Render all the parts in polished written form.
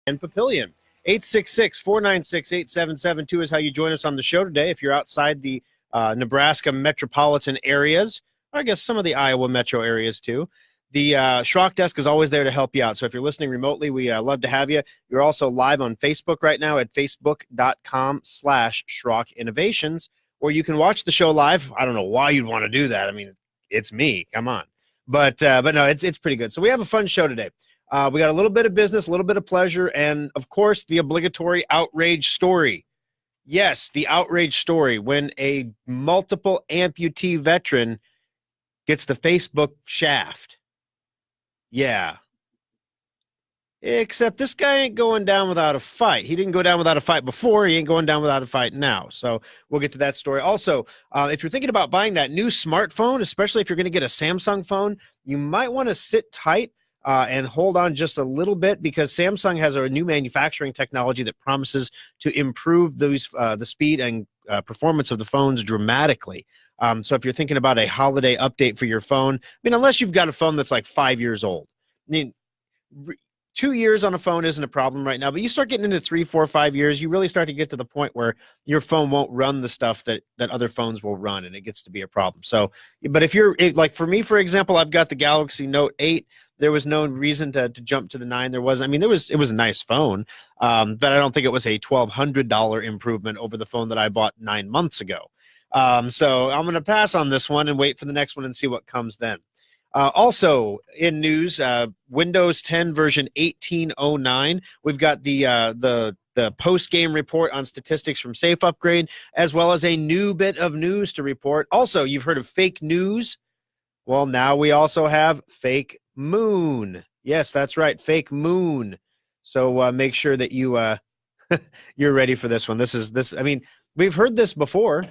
and Papillion. 866-496-8772 is how you join us on the show today. If you're outside the Nebraska metropolitan areas, or I guess some of the Iowa metro areas too, the Schrock Desk is always there to help you out. So if you're listening remotely, we love to have you. You're also live on Facebook right now at facebook.com/Schrock Innovations, or you can watch the show live. I don't know why you'd want to do that. I mean, it's me. Come on. But no, it's pretty good. So we have a fun show today. We got a little bit of business, a little bit of pleasure, and, of course, the obligatory outrage story. Yes, the outrage story when a multiple amputee veteran gets the Facebook shaft. Yeah. Except this guy ain't going down without a fight. He didn't go down without a fight before. He ain't going down without a fight now. So we'll get to that story. Also, if you're thinking about buying that new smartphone, especially if you're going to get a Samsung phone, you might want to sit tight and hold on just a little bit, because Samsung has a new manufacturing technology that promises to improve the speed and performance of the phones dramatically. So if you're thinking about a holiday update for your phone, I mean, unless you've got a phone that's like 5 years old, I mean, 2 years on a phone isn't a problem right now, but you start getting into 3, 4, 5 years, you really start to get to the point where your phone won't run the stuff that other phones will run, and it gets to be a problem. So, but if you're like, for me, for example, I've got the Galaxy Note 8. There was no reason to jump to the 9. There was, I mean, it was a nice phone, but I don't think it was a $1,200 improvement over the phone that I bought 9 months ago. So I'm going to pass on this one and wait for the next one and see what comes then. Also in news, Windows 10 version 1809. We've got the post-game report on statistics from Safe Upgrade, as well as a new bit of news to report. Also, you've heard of fake news. Well, now we also have fake moon. Yes, that's right, fake moon. So make sure that you're ready for this one. I mean, we've heard this before,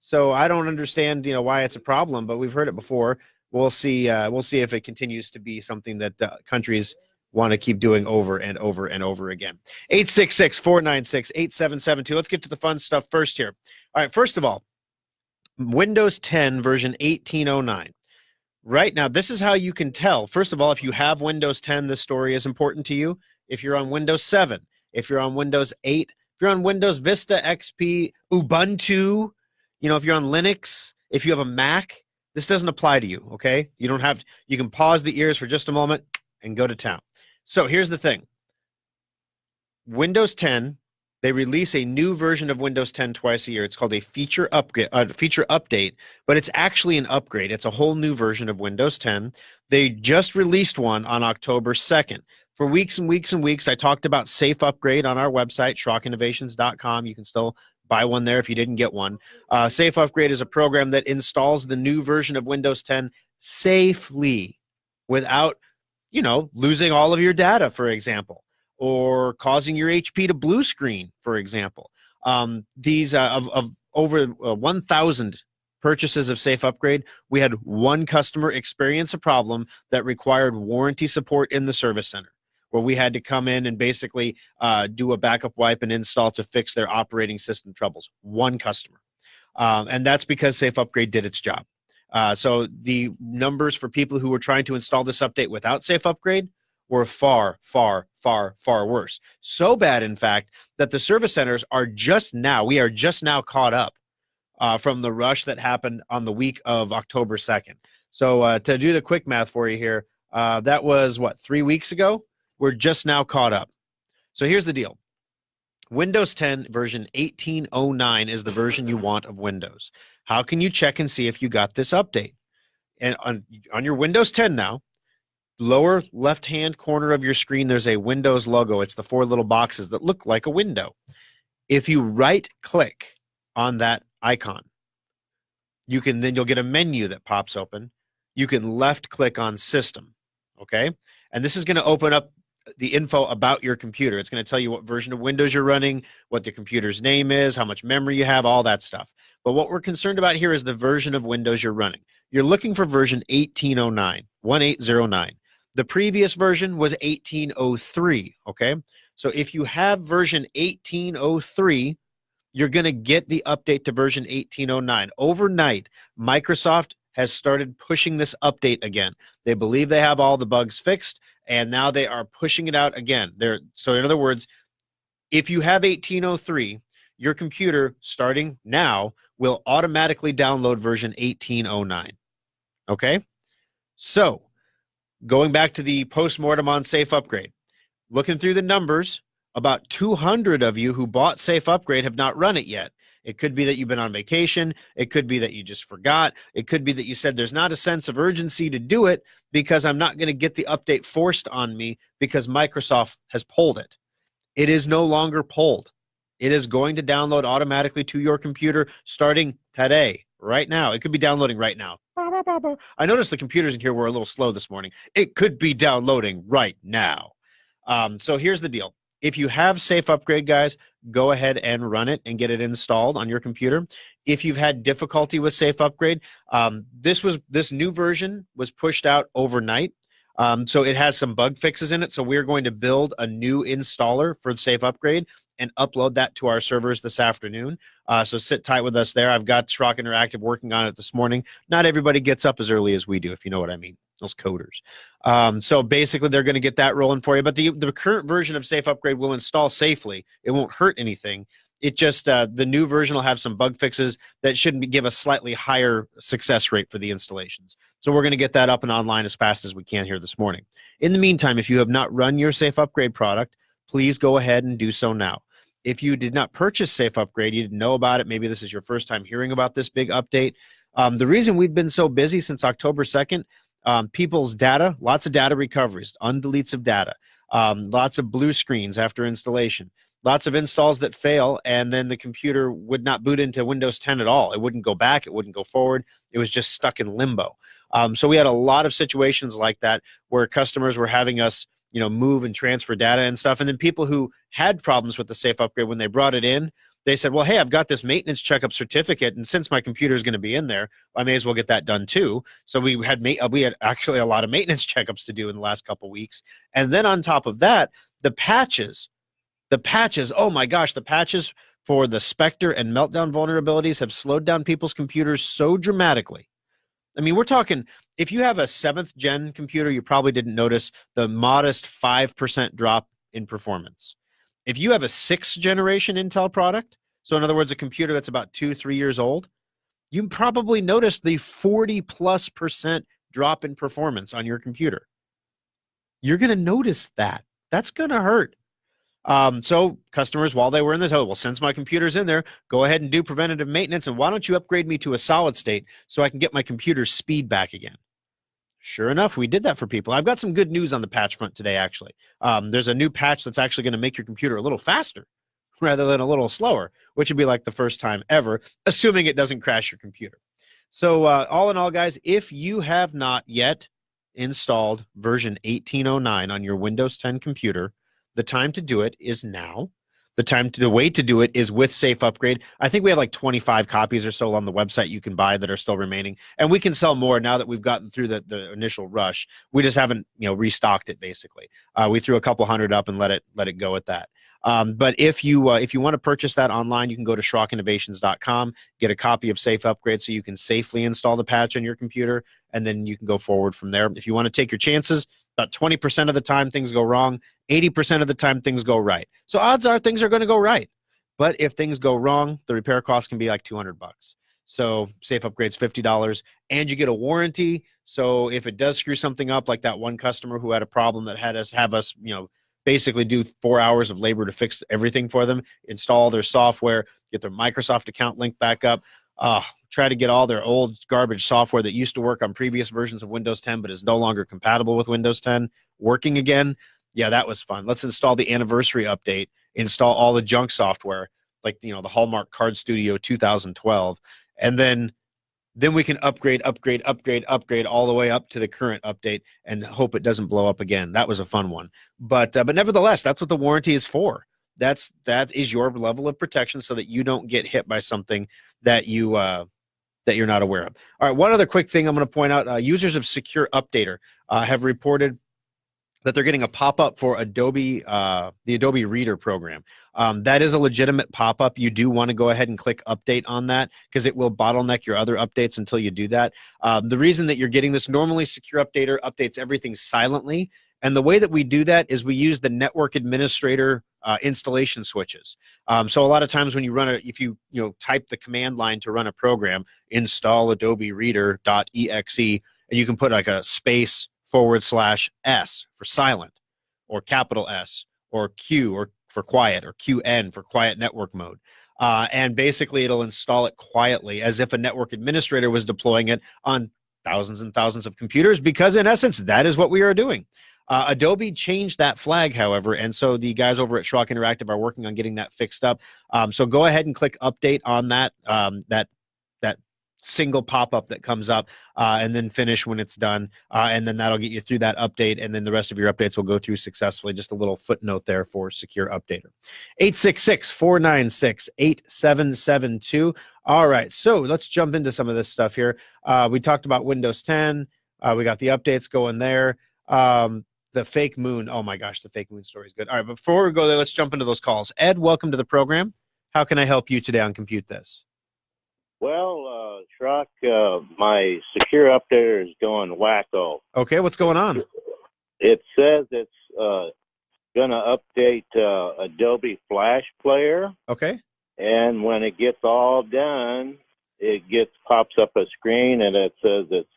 so I don't understand, why it's a problem, but we've heard it before. We'll see if it continues to be something that countries want to keep doing over and over and over again. 866-496-8772. Let's get to the fun stuff first here. All right, first of all, Windows 10 version 1809. Right now, this is how you can tell. First of all, if you have Windows 10, this story is important to you. If you're on Windows 7, if you're on Windows 8, if you're on Windows Vista, XP, Ubuntu, if you're on Linux, if you have a Mac, this doesn't apply to you, okay? You can pause the ears for just a moment and go to town. So here's the thing. Windows 10, they release a new version of Windows 10 twice a year. It's called a feature update, but it's actually an upgrade. It's a whole new version of Windows 10. They just released one on October 2nd. For weeks and weeks and weeks, I talked about Safe Upgrade on our website, SchrockInnovations.com. You can still buy one there if you didn't get one. Safe Upgrade is a program that installs the new version of Windows 10 safely without, losing all of your data, for example, or causing your HP to blue screen, for example. These of over 1,000 purchases of Safe Upgrade, we had one customer experience a problem that required warranty support in the service center, where we had to come in and basically do a backup wipe and install to fix their operating system troubles. One customer. And that's because Safe Upgrade did its job. So the numbers for people who were trying to install this update without Safe Upgrade were far, far, far, far worse. So bad, in fact, that the service centers we are just now caught up from the rush that happened on the week of October 2nd. So to do the quick math for you here, that was, 3 weeks ago? We're just now caught up. So here's the deal. Windows 10 version 1809 is the version you want of Windows. How can you check and see if you got this update? And on your Windows 10 now, lower left-hand corner of your screen, there's a Windows logo. It's the 4 little boxes that look like a window. If you right-click on that icon, you'll get a menu that pops open. You can left-click on System, okay? And this is going to open up the info about your computer. It's going to tell you what version of Windows you're running, what the computer's name is, how much memory you have, all that stuff. But what we're concerned about here is the version of Windows you're running. You're looking for version 1809, 1809. The previous version was 1803, okay? So if you have version 1803, you're going to get the update to version 1809. Overnight, Microsoft has started pushing this update again. They believe they have all the bugs fixed, and now they are pushing it out again. So in other words, if you have 1803, your computer starting now will automatically download version 1809. Okay? So, going back to the postmortem on Safe Upgrade, looking through the numbers, about 200 of you who bought Safe Upgrade have not run it yet. It could be that you've been on vacation. It could be that you just forgot. It could be that you said there's not a sense of urgency to do it because I'm not going to get the update forced on me because Microsoft has pulled it. It is no longer pulled. It is going to download automatically to your computer starting today, right now. It could be downloading right now. I noticed the computers in here were a little slow this morning. It could be downloading right now. So here's the deal. If you have Safe Upgrade, guys, go ahead and run it and get it installed on your computer. If you've had difficulty with Safe Upgrade, this new version was pushed out overnight. So it has some bug fixes in it. So we're going to build a new installer for Safe Upgrade and upload that to our servers this afternoon. So sit tight with us there. I've got Schrock Interactive working on it this morning. Not everybody gets up as early as we do, if you know what I mean. Those coders. So basically, they're going to get that rolling for you. But the current version of Safe Upgrade will install safely. It won't hurt anything. It just, the new version will have some bug fixes that shouldn't give a slightly higher success rate for the installations. So we're going to get that up and online as fast as we can here this morning. In the meantime, if you have not run your Safe Upgrade product, please go ahead and do so now. If you did not purchase Safe Upgrade, you didn't know about it, maybe this is your first time hearing about this big update. The reason we've been so busy since October 2nd, people's data, lots of data recoveries, undeletes of data, lots of blue screens after installation, lots of installs that fail, and then the computer would not boot into Windows 10 at all. It wouldn't go back. It wouldn't go forward. It was just stuck in limbo. So we had a lot of situations like that where customers were having us, move and transfer data and stuff. And then people who had problems with the Safe Upgrade, when they brought it in, they said, well, hey, I've got this maintenance checkup certificate, and since my computer is going to be in there, I may as well get that done too. So we had actually a lot of maintenance checkups to do in the last couple of weeks. And then on top of that, the patches, oh my gosh, the patches for the Spectre and Meltdown vulnerabilities have slowed down people's computers so dramatically. I mean, we're talking, if you have a 7th gen computer, you probably didn't notice the modest 5% drop in performance. If you have a 6th generation Intel product, so in other words, a computer that's about 2-3 years old, you probably noticed the 40+% drop in performance on your computer. You're going to notice that. That's going to hurt. So customers, while they were in this, well, since my computer's in there, go ahead and do preventative maintenance, and why don't you upgrade me to a solid state so I can get my computer's speed back again? Sure enough, we did that for people. I've got some good news on the patch front today, actually. There's a new patch that's actually going to make your computer a little faster rather than a little slower, which would be like the first time ever, assuming it doesn't crash your computer. So all in all, guys, if you have not yet installed version 1809 on your Windows 10 computer, the time to do it is now. The way to do it is with Safe Upgrade. I think we have like 25 copies or so on the website you can buy that are still remaining, and we can sell more now that we've gotten through the initial rush. We just haven't restocked it. Basically, we threw a couple hundred up and let it go at that. But if you want to purchase that online, you can go to SchrockInnovations.com, get a copy of Safe Upgrade so you can safely install the patch on your computer, and then you can go forward from there. If you want to take your chances, about 20% of the time things go wrong, 80% of the time things go right. So odds are things are going to go right. But if things go wrong, the repair cost can be like $200. So Safe Upgrade's $50, and you get a warranty. So if it does screw something up, like that one customer who had a problem that had us have us, basically do 4 hours of labor to fix everything for them, install their software, get their Microsoft account linked back up, try to get all their old garbage software that used to work on previous versions of Windows 10 but is no longer compatible with Windows 10 working again. Yeah, that was fun. Let's install the anniversary update, install all the junk software, like the Hallmark Card Studio 2012, and then we can upgrade all the way up to the current update and hope it doesn't blow up again. That was a fun one. But nevertheless, that's what the warranty is for. That is your level of protection so that you don't get hit by something that you're not aware of. All right, one other quick thing I'm going to point out. Users of Secure Updater have reported that they're getting a pop-up for Adobe, the Adobe Reader program. That is a legitimate pop-up. You do want to go ahead and click update on that because it will bottleneck your other updates until you do that. The reason that you're getting this, normally Secure Updater updates everything silently. And the way that we do that is we use the network administrator installation switches. So a lot of times when you run if you type the command line to run a program, install Adobe Reader.exe, and you can put like a space /S for silent, or capital S, or Q or for quiet, or QN for quiet network mode. And basically it'll install it quietly as if a network administrator was deploying it on thousands and thousands of computers, because in essence, that is what we are doing. Adobe changed that flag, however, and so the guys over at Schrock Interactive are working on getting that fixed up. So go ahead and click update on that, that single pop-up that comes up, and then finish when it's done, and then that'll get you through that update, and then the rest of your updates will go through successfully. Just a little footnote there for Secure Updater. 866-496-8772. All right, so let's jump into some of this stuff here. We talked about Windows 10. We got the updates going there. The fake moon, oh my gosh, the fake moon story is good. All right, before we go there, let's jump into those calls. Ed, welcome to the program. How can I help you today on Compute This? Well, Schrock, my Secure Updater is going wacko. Okay, what's going on? It says it's going to update Adobe Flash Player. Okay. And when it gets all done, it pops up a screen and it says it's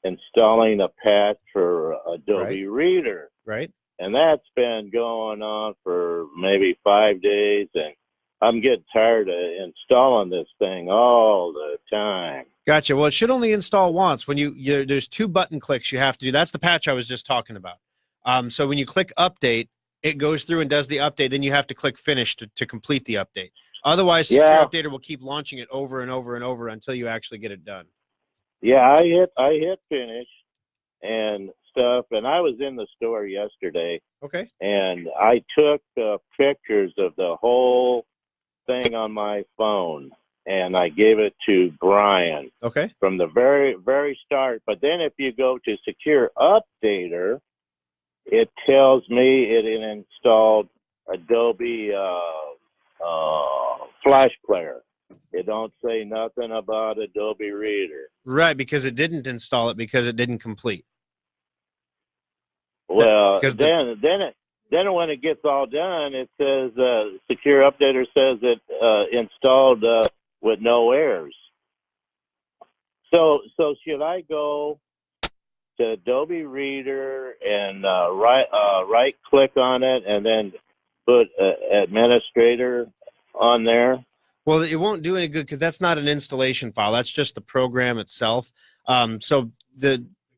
installing a patch for Adobe Reader. Right. And that's been going on for maybe 5 days, and I'm getting tired of installing this thing all the time. Gotcha. Well, it should only install once. When there's 2 button clicks you have to do. That's the patch I was just talking about. So when you click update, it goes through and does the update. Then you have to click finish to complete the update. Otherwise, Secure Updater will keep launching it over and over and over until you actually get it done. Yeah, I hit finish and stuff, and I was in the store yesterday. Okay. And I took pictures of the whole thing on my phone, and I gave it to Brian. Okay. From the very, very start. But then if you go to Secure Updater, it tells me it installed Adobe Flash Player. It don't say nothing about Adobe Reader. Right, because it didn't install it because it didn't complete. Well, then when it gets all done, it says Secure Updater says it installed with no errors. So should I go to Adobe Reader and right click on it and then put administrator on there? Well, it won't do any good because that's not an installation file. That's just the program itself. So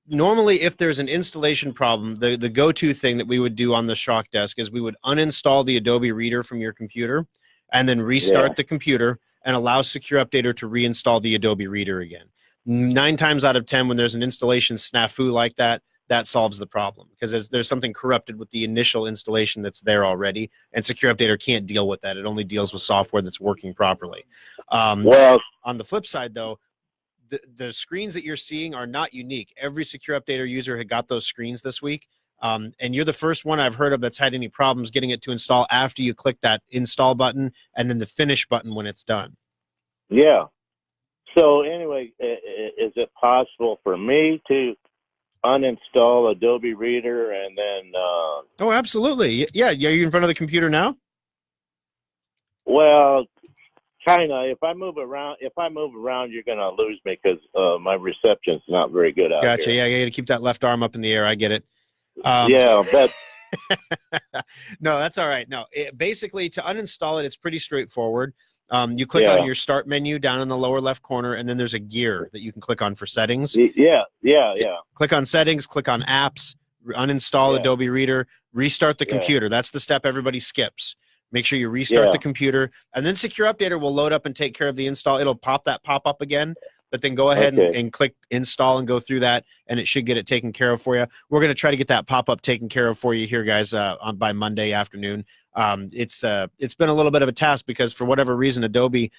normally, if there's an installation problem, the go-to thing that we would do on the Schrock desk is we would uninstall the Adobe Reader from your computer and then restart the computer and allow Secure Updater to reinstall the Adobe Reader again. 9 times out of 10, when there's an installation snafu like that, that solves the problem because there's something corrupted with the initial installation that's there already, and Secure Updater can't deal with that. It only deals with software that's working properly. Well, on the flip side, though, the screens that you're seeing are not unique. Every Secure Updater user had got those screens this week, and you're the first one I've heard of that's had any problems getting it to install after you click that install button and then the finish button when it's done. Yeah. So anyway, is it possible for me to uninstall Adobe Reader and then Oh, absolutely. Yeah, are you in front of the computer now? Well, kind of. If I move around, you're gonna lose me because my reception's not very good out Gotcha. here. Yeah, you got to keep that left arm up in the air. I get it. Yeah, but no, that's all right. No, basically to uninstall it, it's pretty straightforward. You click on your start menu down in the lower left corner, and then there's a gear that you can click on for settings. Yeah. Click on settings, click on apps, uninstall Adobe Reader, restart the computer. That's the step everybody skips. Make sure you restart the computer, and then Secure Updater will load up and take care of the install. It'll pop that pop-up again, but then go ahead and click install and go through that, and it should get it taken care of for you. We're going to try to get that pop-up taken care of for you here, guys, by Monday afternoon. It's been a little bit of a task because for whatever reason, Adobe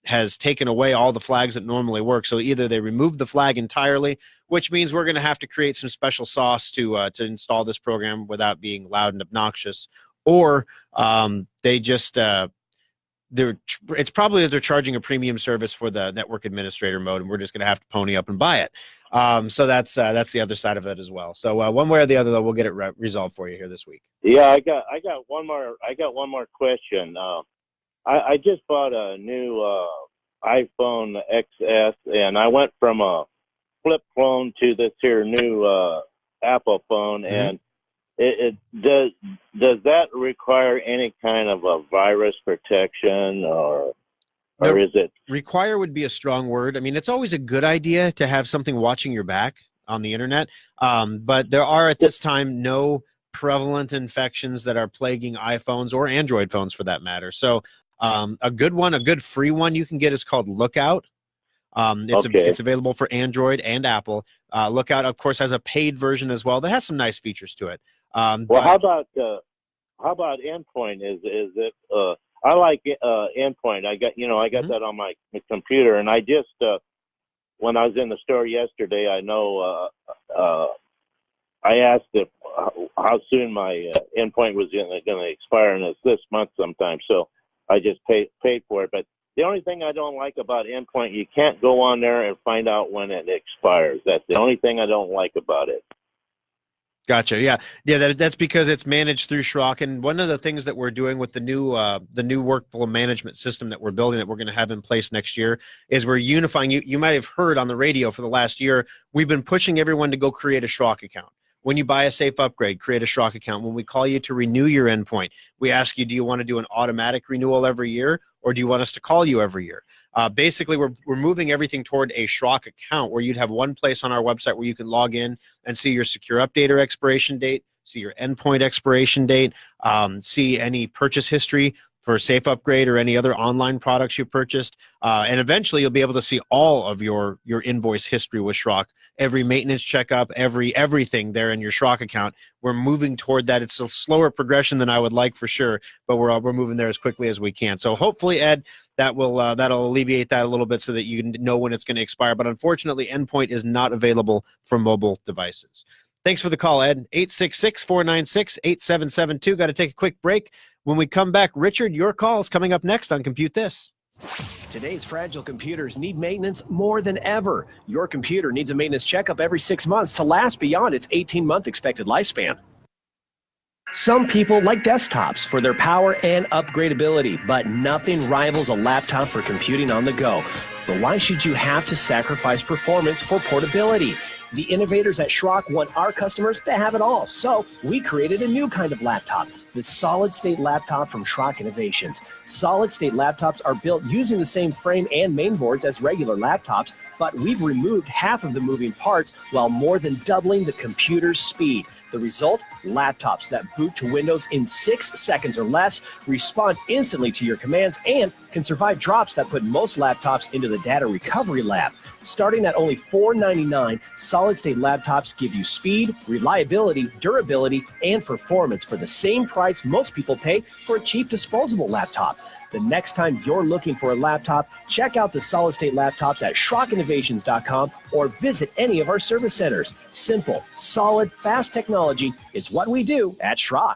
has taken away all the flags that normally work. So either they removed the flag entirely, which means we're going to have to create some special sauce to install this program without being loud and obnoxious, or they just it's probably that they're charging a premium service for the network administrator mode, and we're just going to have to pony up and buy it. So that's the other side of it as well. So one way or the other, though, we'll get it resolved for you here this week. Yeah, I got one more question. I just bought a new iPhone XS, and I went from a flip phone to this here new Apple phone, and it does that require any kind of a virus protection, or is it? Require would be a strong word. I mean, it's always a good idea to have something watching your back on the internet, but there are at this time no prevalent infections that are plaguing iPhones or Android phones for that matter. So a good one, a good free one you can get is called Lookout. It's available for Android and Apple. Lookout, of course, has a paid version as well that has some nice features to it. Well, how about Endpoint? Is it? I like Endpoint. I got that on my computer, and I just when I was in the store yesterday, I know I asked if how soon my Endpoint was going to expire, and it's this month sometime. So I just paid for it. But the only thing I don't like about Endpoint, you can't go on there and find out when it expires. That's the only thing I don't like about it. Gotcha. Yeah. That's because it's managed through Schrock. And one of the things that we're doing with the new workflow management system that we're building, that we're going to have in place next year, is we're unifying. You might have heard on the radio for the last year, we've been pushing everyone to go create a Schrock account. When you buy a safe upgrade, create a Schrock account. When we call you to renew your Endpoint, we ask you, do you want to do an automatic renewal every year, or do you want us to call you every year? Basically, we're moving everything toward a Schrock account, where you'd have one place on our website where you can log in and see your secure updater expiration date, see your endpoint expiration date, see any purchase history for Safe Upgrade or any other online products you purchased. And eventually you'll be able to see all of your invoice history with Schrock, every maintenance checkup, everything there in your Schrock account. We're moving toward that. It's a slower progression than I would like for sure, but we're moving there as quickly as we can. So hopefully, Ed, that'll alleviate that a little bit so that you know when it's going to expire. But unfortunately, Endpoint is not available for mobile devices. Thanks for the call, Ed. 866-496-8772. Got to take a quick break. When we come back, Richard, your call is coming up next on Compute This. Today's fragile computers need maintenance more than ever. Your computer needs a maintenance checkup every 6 months to last beyond its 18-month expected lifespan. Some people like desktops for their power and upgradability, but nothing rivals a laptop for computing on the go. But why should you have to sacrifice performance for portability? The innovators at Schrock want our customers to have it all, so we created a new kind of laptop, the solid-state laptop from Schrock Innovations. Solid-state laptops are built using the same frame and mainboards as regular laptops, but we've removed half of the moving parts while more than doubling the computer's speed. The result? Laptops that boot to Windows in 6 seconds or less, respond instantly to your commands, and can survive drops that put most laptops into the data recovery lab. Starting at only $499, solid-state laptops give you speed, reliability, durability, and performance for the same price most people pay for a cheap disposable laptop. The next time you're looking for a laptop, check out the solid-state laptops at SchrockInnovations.com or visit any of our service centers. Simple, solid, fast technology is what we do at Schrock.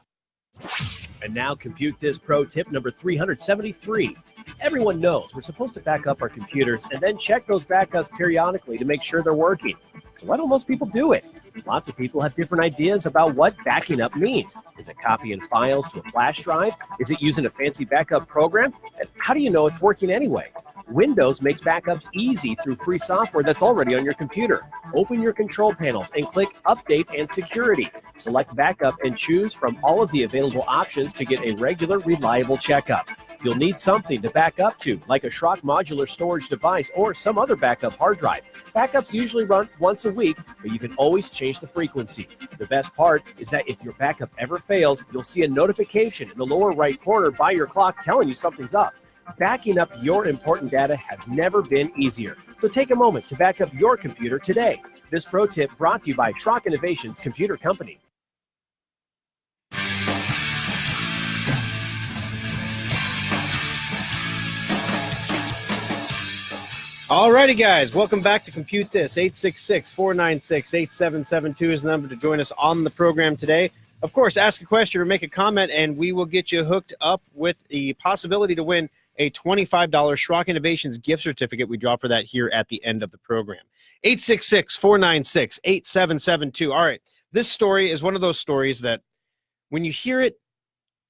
And now Compute This pro tip number 373. Everyone knows we're supposed to back up our computers and then check those backups periodically to make sure they're working. So why don't most people do it? Lots of people have different ideas about what backing up means. Is it copying files to a flash drive? Is it using a fancy backup program? And how do you know it's working anyway? Windows makes backups easy through free software that's already on your computer. Open your control panels and click Update and Security. Select Backup and choose from all of the available options to get a regular, reliable checkup. You'll need something to back up to, like a Schrock modular storage device or some other backup hard drive. Backups usually run once a week, but you can always change the frequency. The best part is that if your backup ever fails, you'll see a notification in the lower right corner by your clock telling you something's up. Backing up your important data has never been easier. So take a moment to back up your computer today. This pro tip brought to you by Schrock Innovations Computer Company. Alrighty, guys, welcome back to Compute This. 866-496-8772 is the number to join us on the program today. Of course, ask a question or make a comment, and we will get you hooked up with the possibility to win a $25 Schrock Innovations gift certificate. We draw for that here at the end of the program. 866-496-8772. All right, this story is one of those stories that when you hear it,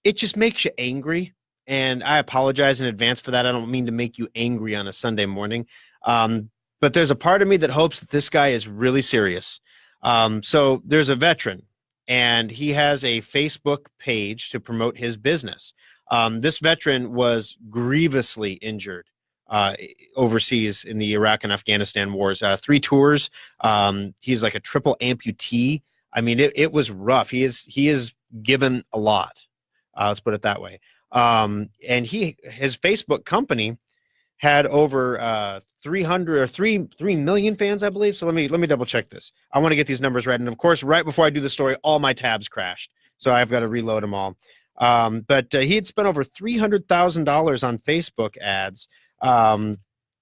it just makes you angry. And I apologize in advance for that. I don't mean to make you angry on a Sunday morning. But there's a part of me that hopes that this guy is really serious. So there's a veteran, and he has a Facebook page to promote his business. This veteran was grievously injured overseas in the Iraq and Afghanistan wars. 3 tours. He's like a triple amputee. I mean, it was rough. He is given a lot. Let's put it that way. And his Facebook company had over 3 million fans, I believe. So let me double check this. I want to get these numbers right. And of course, right before I do the story, all my tabs crashed. So I've got to reload them all. But he had spent over $300,000 on Facebook ads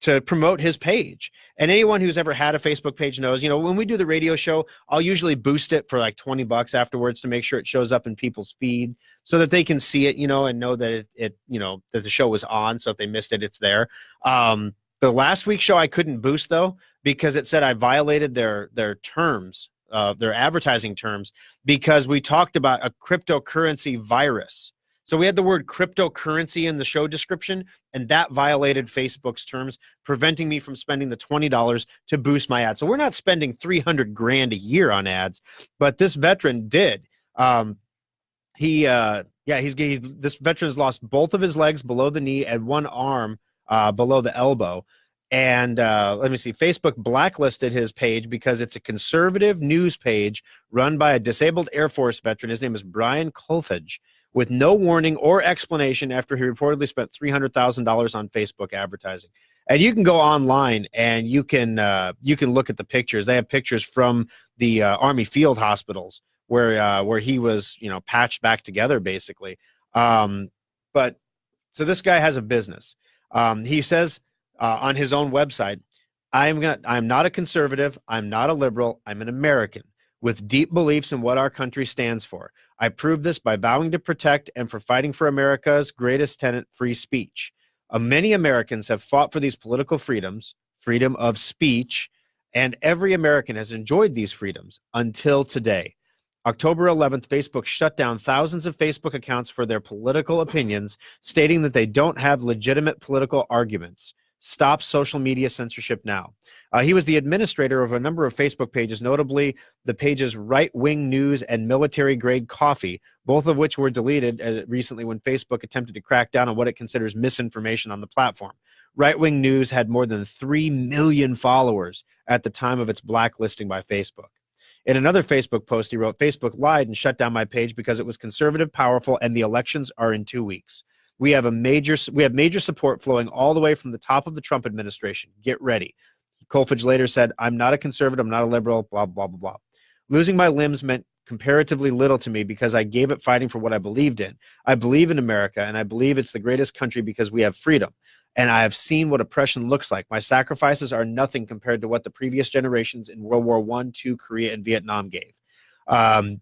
to promote his page. And anyone who's ever had a Facebook page knows, when we do the radio show, I'll usually boost it for like $20 afterwards to make sure it shows up in people's feed so that they can see it, and know that it that the show was on. So if they missed it, it's there. The last week's show I couldn't boost though, because it said I violated their terms, their advertising terms, because we talked about a cryptocurrency virus. So we had the word cryptocurrency in the show description, and that violated Facebook's terms, preventing me from spending the $20 to boost my ad. So we're not spending $300,000 a year on ads, but this veteran did. This veteran's lost both of his legs below the knee and one arm below the elbow. And let me see, Facebook blacklisted his page because it's a conservative news page run by a disabled Air Force veteran. His name is Brian Kolfage, with no warning or explanation after he reportedly spent $300,000 on Facebook advertising. And you can go online and you can look at the pictures. They have pictures from the Army field hospitals where he was, patched back together basically. But so this guy has a business. He says on his own website, I'm not a conservative. I'm not a liberal. I'm an American with deep beliefs in what our country stands for. I prove this by vowing to protect and for fighting for America's greatest tenet, free speech. Many Americans have fought for these political freedoms, freedom of speech, and every American has enjoyed these freedoms until today. October 11th, Facebook shut down thousands of Facebook accounts for their political opinions, stating that they don't have legitimate political arguments. Stop social media censorship now. He was the administrator of a number of Facebook pages, notably the pages Right Wing News and Military Grade Coffee, both of which were deleted recently when Facebook attempted to crack down on what it considers misinformation on the platform. Right Wing News had more than 3 million followers at the time of its blacklisting by Facebook. In another Facebook post, he wrote, Facebook lied and shut down my page because it was conservative, powerful, and the elections are in 2 weeks. We have major support flowing all the way from the top of the Trump administration. Get ready. Kolfage later said, I'm not a conservative, I'm not a liberal, blah, blah, blah, blah. Losing my limbs meant comparatively little to me because I gave it fighting for what I believed in. I believe in America, and I believe it's the greatest country because we have freedom. And I have seen what oppression looks like. My sacrifices are nothing compared to what the previous generations in World War I, II, Korea, and Vietnam gave.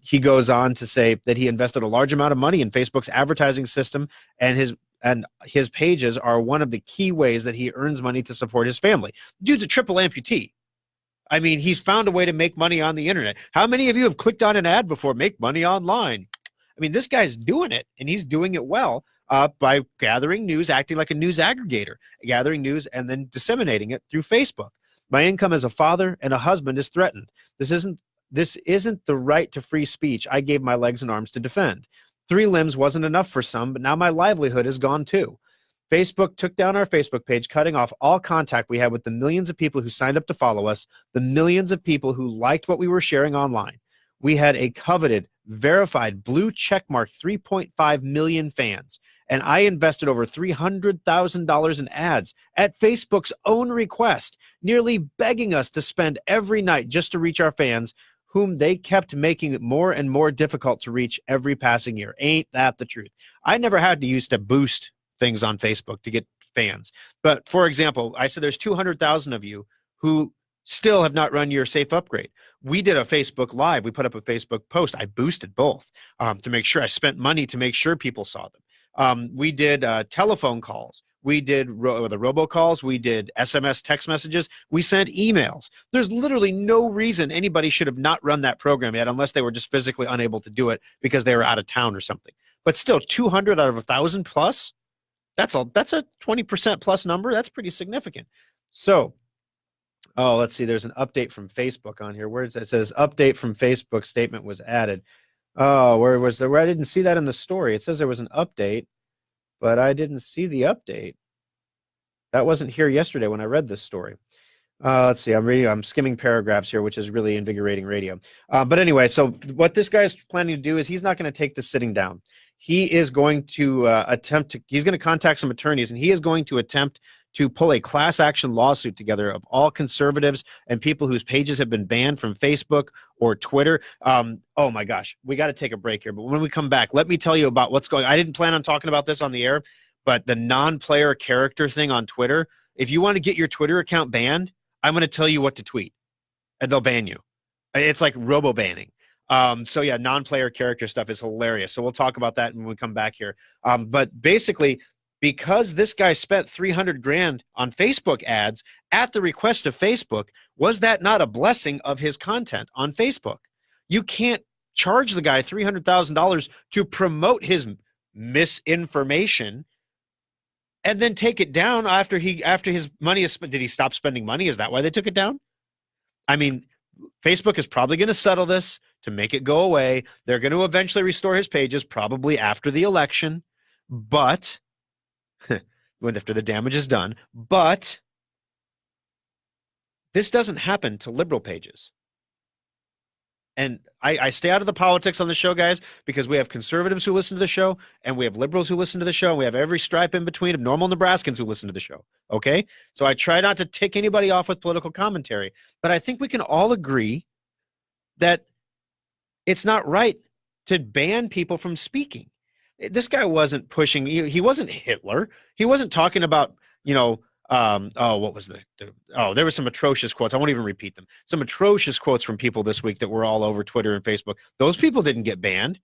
He goes on to say that he invested a large amount of money in Facebook's advertising system, and his pages are one of the key ways that he earns money to support his family. Dude's a triple amputee. I mean, he's found a way to make money on the internet. How many of you have clicked on an ad before? Make money online. I mean, this guy's doing it, and he's doing it well by gathering news, acting like a news aggregator, gathering news and then disseminating it through Facebook. My income as a father and a husband is threatened. This isn't the right to free speech I gave my legs and arms to defend. 3 limbs wasn't enough for some, but now my livelihood is gone too. Facebook took down our Facebook page, cutting off all contact we had with the millions of people who signed up to follow us, the millions of people who liked what we were sharing online. We had a coveted, verified, blue checkmark 3.5 million fans, and I invested over $300,000 in ads at Facebook's own request, nearly begging us to spend every night just to reach our fans, whom they kept making it more and more difficult to reach every passing year. Ain't that the truth? I never had to use to boost things on Facebook to get fans. But for example, I said there's 200,000 of you who still have not run your safe upgrade. We did a Facebook Live. We put up a Facebook post. I boosted both to make sure. I spent money to make sure people saw them. We did telephone calls. We did the robocalls. We did SMS text messages. We sent emails. There's literally no reason anybody should have not run that program yet unless they were just physically unable to do it because they were out of town or something. But still, 200 out of 1,000 plus, that's a 20% plus number. That's pretty significant. So, oh, let's see. There's an update from Facebook on here. Where it says update from Facebook statement was added. Oh, where was there? I didn't see that in the story. It says there was an update, but I didn't see the update. That wasn't here yesterday when I read this story. Let's see. I'm skimming paragraphs here, which is really invigorating radio. But anyway, so what this guy is planning to do is he's not going to take this sitting down. He is going to he's going to contact some attorneys, and he is going to attempt to pull a class action lawsuit together of all conservatives and people whose pages have been banned from Facebook or Twitter. Oh my gosh, we got to take a break here. But when we come back, let me tell you about what's going on. I didn't plan on talking about this on the air, but the non-player character thing on Twitter, if you want to get your Twitter account banned, I'm going to tell you what to tweet and they'll ban you. It's like robo-banning. So yeah, non-player character stuff is hilarious. So we'll talk about that when we come back here. But basically, because this guy spent $300,000 on Facebook ads at the request of Facebook, was that not a blessing of his content on Facebook? You can't charge the guy $300,000 to promote his misinformation and then take it down after his money is spent. Did he stop spending money? Is that why they took it down? I mean, Facebook is probably going to settle this to make it go away. They're going to eventually restore his pages, probably after the election, but after the damage is done. But this doesn't happen to liberal pages. And I stay out of the politics on the show, guys, because we have conservatives who listen to the show, and we have liberals who listen to the show, and we have every stripe in between of normal Nebraskans who listen to the show, okay? So I try not to tick anybody off with political commentary, but I think we can all agree that it's not right to ban people from speaking. This guy wasn't pushing, he wasn't Hitler. He wasn't talking about, what was there were some atrocious quotes. I won't even repeat them. Some atrocious quotes from people this week that were all over Twitter and Facebook. Those people didn't get banned.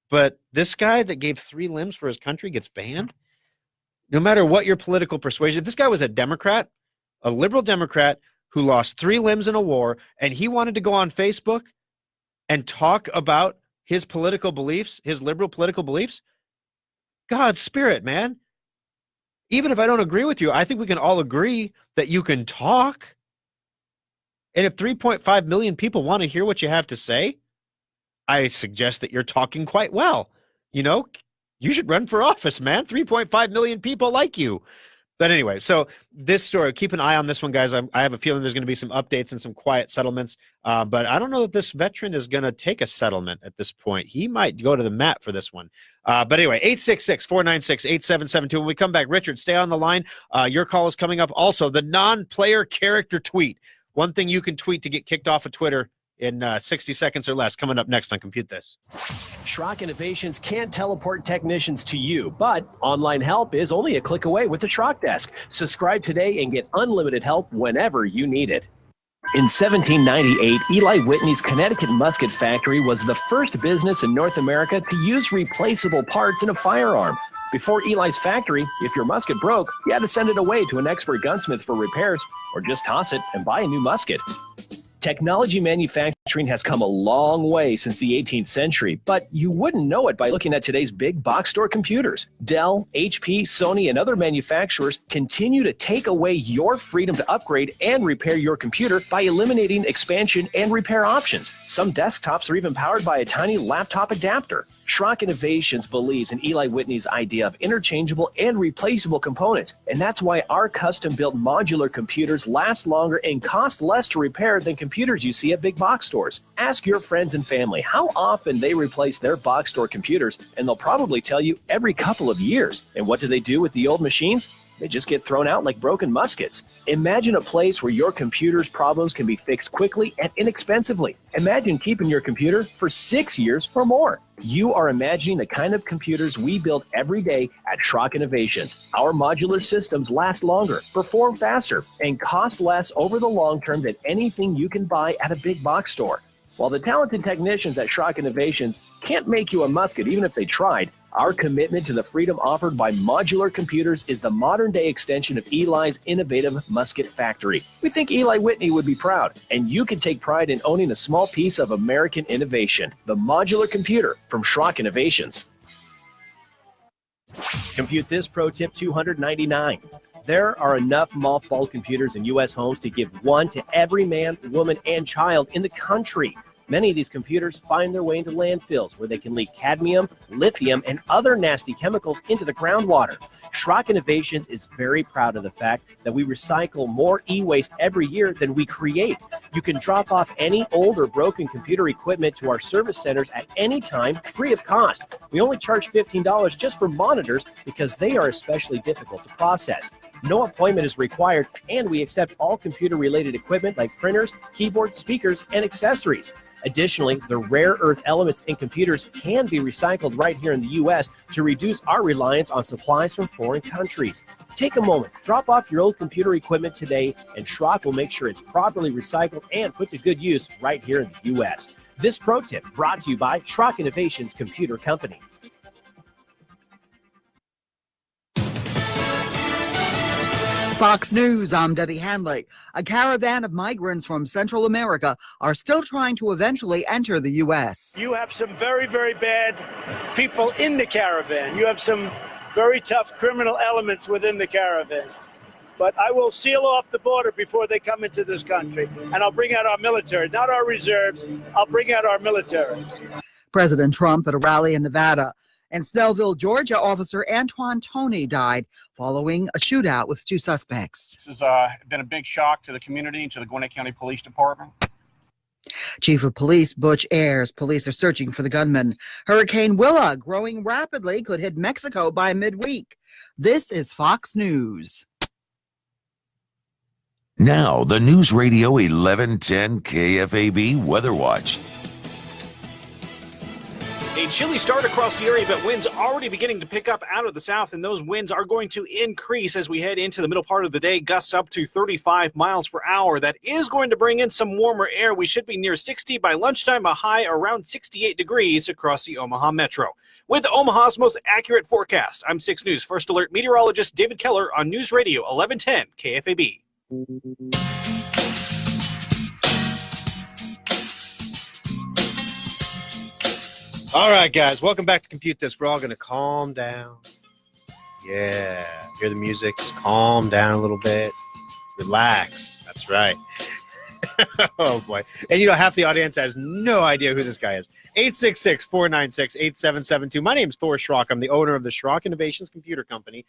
But this guy that gave 3 limbs for his country gets banned? No matter what your political persuasion. If this guy was a Democrat, a liberal Democrat who lost 3 limbs in a war, and he wanted to go on Facebook and talk about his political beliefs, his liberal political beliefs, God's spirit, man. Even if I don't agree with you, I think we can all agree that you can talk. And if 3.5 million people want to hear what you have to say, I suggest that you're talking quite well. You should run for office, man. 3.5 million people like you. But anyway, so this story, keep an eye on this one, guys. I have a feeling there's going to be some updates and some quiet settlements. But I don't know that this veteran is going to take a settlement at this point. He might go to the mat for this one. But anyway, 866-496-8772. When we come back, Richard, stay on the line. Your call is coming up. Also, the non-player character tweet. One thing you can tweet to get kicked off of Twitter in 60 seconds or less. Coming up next on Compute This. Schrock Innovations can't teleport technicians to you, but online help is only a click away with the Schrock Desk. Subscribe today and get unlimited help whenever you need it. In 1798, Eli Whitney's Connecticut Musket Factory was the first business in North America to use replaceable parts in a firearm. Before Eli's factory, if your musket broke, you had to send it away to an expert gunsmith for repairs, or just toss it and buy a new musket. Technology manufacturing has come a long way since the 18th century, but you wouldn't know it by looking at today's big box store computers. Dell, HP, Sony, and other manufacturers continue to take away your freedom to upgrade and repair your computer by eliminating expansion and repair options. Some desktops are even powered by a tiny laptop adapter. Schrock Innovations believes in Eli Whitney's idea of interchangeable and replaceable components, and that's why our custom-built modular computers last longer and cost less to repair than computers you see at big box stores. Ask your friends and family how often they replace their box store computers, and they'll probably tell you every couple of years. And what do they do with the old machines? They just get thrown out like broken muskets. Imagine a place where your computer's problems can be fixed quickly and inexpensively. Imagine keeping your computer for 6 years or more. You are imagining the kind of computers we build every day at Schrock Innovations. Our modular systems last longer, perform faster, and cost less over the long term than anything you can buy at a big box store. While the talented technicians at Schrock Innovations can't make you a musket even if they tried, our commitment to the freedom offered by modular computers is the modern-day extension of Eli's innovative musket factory. We think Eli Whitney would be proud, and you can take pride in owning a small piece of American innovation. The modular computer from Schrock Innovations. Compute this pro tip 299. There are enough mothballed computers in U.S. homes to give one to every man, woman, and child in the country. Many of these computers find their way into landfills where they can leak cadmium, lithium, and other nasty chemicals into the groundwater. Schrock Innovations is very proud of the fact that we recycle more e-waste every year than we create. You can drop off any old or broken computer equipment to our service centers at any time, free of cost. We only charge $15 just for monitors because they are especially difficult to process. No appointment is required, and we accept all computer-related equipment like printers, keyboards, speakers, and accessories. Additionally, the rare earth elements in computers can be recycled right here in the U.S. to reduce our reliance on supplies from foreign countries. Take a moment, drop off your old computer equipment today, and Schrock will make sure it's properly recycled and put to good use right here in the U.S. This pro tip brought to you by Schrock Innovations Computer Company. Fox News, I'm Debbie Hanley. A caravan of migrants from Central America are still trying to eventually enter the U.S. You have some very, very bad people in the caravan. You have some very tough criminal elements within the caravan. But I will seal off the border before they come into this country. And I'll bring out our military, not our reserves. I'll bring out our military. President Trump at a rally in Nevada. In Snellville, Georgia, Officer Antoine Toney died following a shootout with two suspects. This has been a big shock to the community and to the Gwinnett County Police Department. Chief of Police Butch Ayers. Police are searching for the gunman. Hurricane Willa, growing rapidly, could hit Mexico by midweek. This is Fox News. Now, the News Radio 1110 KFAB Weather Watch. A chilly start across the area, but winds already beginning to pick up out of the south, and those winds are going to increase as we head into the middle part of the day, gusts up to 35 miles per hour. That is going to bring in some warmer air. We should be near 60 by lunchtime, a high around 68 degrees across the Omaha Metro. With Omaha's most accurate forecast, I'm 6 News First Alert meteorologist David Keller on News Radio 1110 KFAB. All right, guys, welcome back to Compute This. We're all going to calm down. Yeah, hear the music. Just calm down a little bit. Relax. That's right. Oh, boy. And, half the audience has no idea who this guy is. 866-496-8772. My name's Thor Schrock. I'm the owner of the Schrock Innovations Computer Company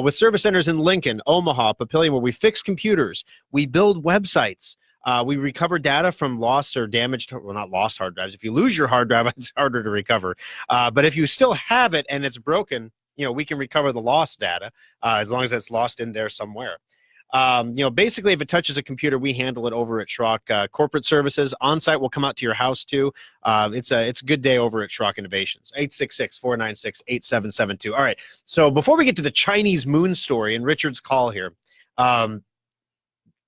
with service centers in Lincoln, Omaha, Papillion, where we fix computers. We build websites. We recover data from lost or damaged, well, not lost hard drives. If you lose your hard drive, it's harder to recover. But if you still have it and it's broken, we can recover the lost data as long as it's lost in there somewhere. Basically, if it touches a computer, we handle it over at Schrock. Corporate services on-site will come out to your house, too. It's a good day over at Schrock Innovations. 866-496-8772. All right, so before we get to the Chinese moon story and Richard's call here,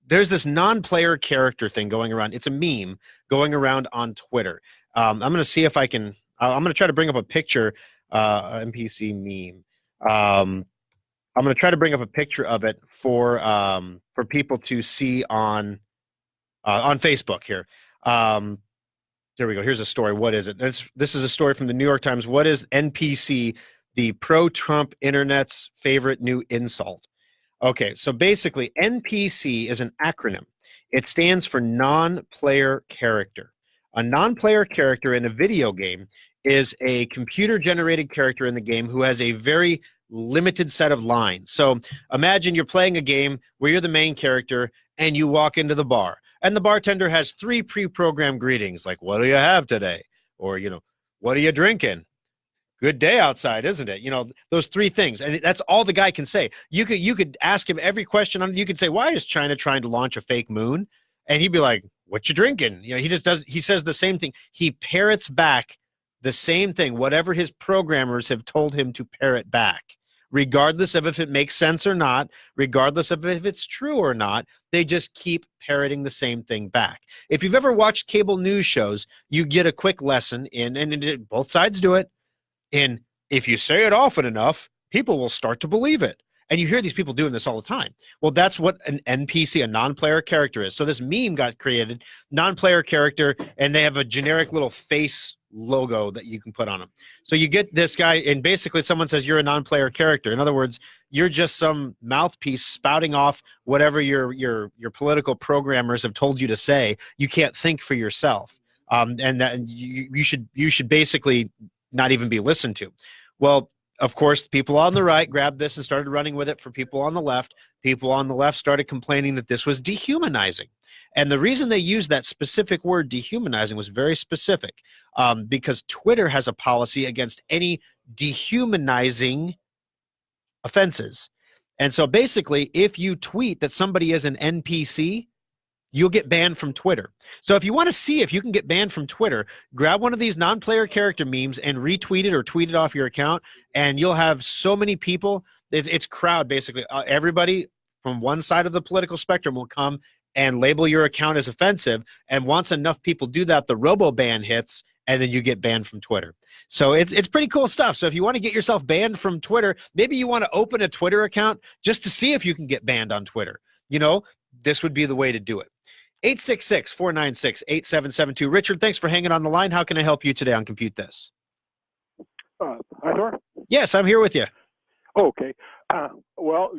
there's this non-player character thing going around. It's a meme going around on Twitter. I'm going to see if I can. I'm going to try to bring up a picture, NPC meme. I'm going to try to bring up a picture of it for people to see on Facebook here. There we go. Here's a story. What is it? This is a story from the New York Times. What is NPC, the pro-Trump internet's favorite new insult? Okay, so basically, NPC is an acronym. It stands for non-player character. A non-player character in a video game is a computer-generated character in the game who has a very limited set of lines. So imagine you're playing a game where you're the main character and you walk into the bar, and the bartender has 3 pre-programmed greetings like, "What do you have today?" Or, "What are you drinking?" good day outside, isn't it? You know, those three things. And that's all the guy can say. You could ask him every question on, you could say, why is China trying to launch a fake moon? And he'd be like, what you drinking? You know, he says the same thing. He parrots back the same thing, whatever his programmers have told him to parrot back, regardless of if it makes sense or not, regardless of if it's true or not. They just keep parroting the same thing back. If you've ever watched cable news shows, you get a quick lesson and both sides do it. And if you say it often enough, people will start to believe it. And you hear these people doing this all the time. Well, that's what an NPC, a non-player character, is. So this meme got created, non-player character, and they have a generic little face logo that you can put on them. So you get this guy, and basically someone says you're a non-player character. In other words, you're just some mouthpiece spouting off whatever your political programmers have told you to say. You can't think for yourself, and that you should basically not even be listened to. Well, of course, people on the right grabbed this and started running with it for people on the left. People on the left started complaining that this was dehumanizing. And the reason they used that specific word, dehumanizing, was very specific, because Twitter has a policy against any dehumanizing offenses. And so basically, if you tweet that somebody is an NPC, you'll get banned from Twitter. So if you want to see if you can get banned from Twitter, grab one of these non-player character memes and retweet it or tweet it off your account, and you'll have so many people. It's crowd, basically. Everybody from one side of the political spectrum will come and label your account as offensive, and once enough people do that, the robo-ban hits, and then you get banned from Twitter. So it's pretty cool stuff. So if you want to get yourself banned from Twitter, maybe you want to open a Twitter account just to see if you can get banned on Twitter. You know, this would be the way to do it. 866-496-8772. Richard, thanks for hanging on the line. How can I help you today on Compute This? Hi, Thor. Yes, I'm here with you. Okay. Well,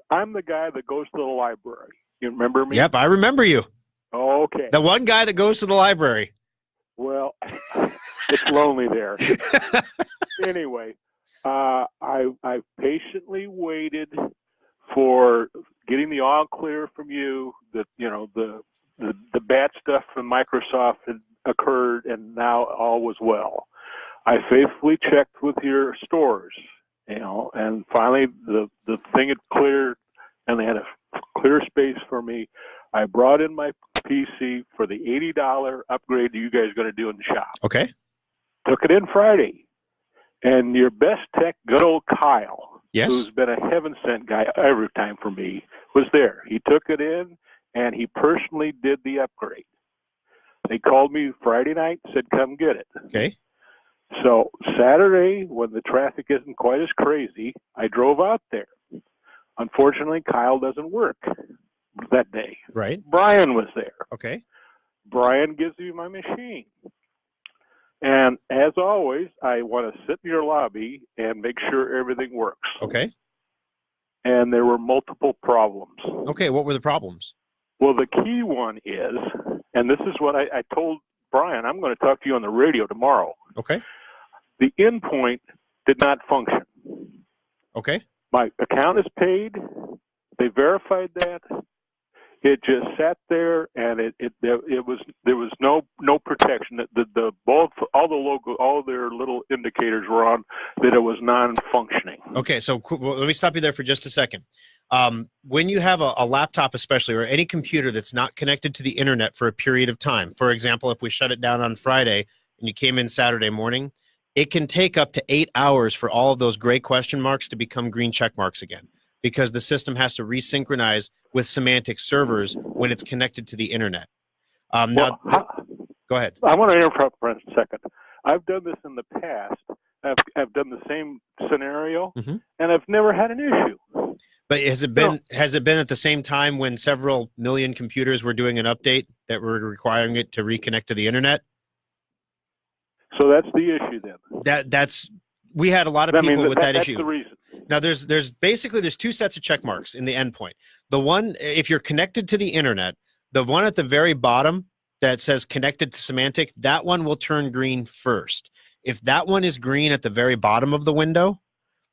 I'm the guy that goes to the library. You remember me? Yep, I remember you. Okay. The one guy that goes to the library. Well, it's lonely there. Anyway, I patiently waited for getting the all clear from you that, you know, the bad stuff from Microsoft had occurred and now all was well. I faithfully checked with your stores, you know, and finally the thing had cleared and they had a clear space for me. I brought in my PC for the $80 upgrade that you guys are going to do in the shop. Okay. Took it in Friday. And your best tech, good old Kyle, yes, who's been a heaven sent guy every time for me, was there. He took it in and he personally did the upgrade. They called me Friday night, said, come get it. Okay. So Saturday, when the traffic isn't quite as crazy, I drove out there. Unfortunately, Kyle doesn't work that day. Right. Brian was there. Okay. Brian gives you my machine. And as always, I want to sit in your lobby and make sure everything works. Okay. And there were multiple problems. Okay, what were the problems? Well, the key one is, and this is what I told Brian, I'm going to talk to you on the radio tomorrow. Okay. The endpoint did not function. Okay. My account is paid. They verified that. It just sat there, and there was no protection. All their little indicators were on that it was non-functioning. Okay, so well, let me stop you there for just a second. When you have a laptop, especially, or any computer that's not connected to the internet for a period of time, for example, if we shut it down on Friday and you came in Saturday morning, it can take up to 8 hours for all of those gray question marks to become green check marks again, because the system has to resynchronize with semantic servers when it's connected to the internet. Go ahead. I want to interrupt for a second. I've done this in the past. I've done the same scenario, and I've never had an issue. But has it been at the same time when several million computers were doing an update that were requiring it to reconnect to the internet? So that's the issue then. We had a lot of people with that issue. That's the reason. Now there's two sets of check marks in the endpoint. The one, if you're connected to the internet, the one at the very bottom that says connected to semantic, that one will turn green first. If that one is green at the very bottom of the window,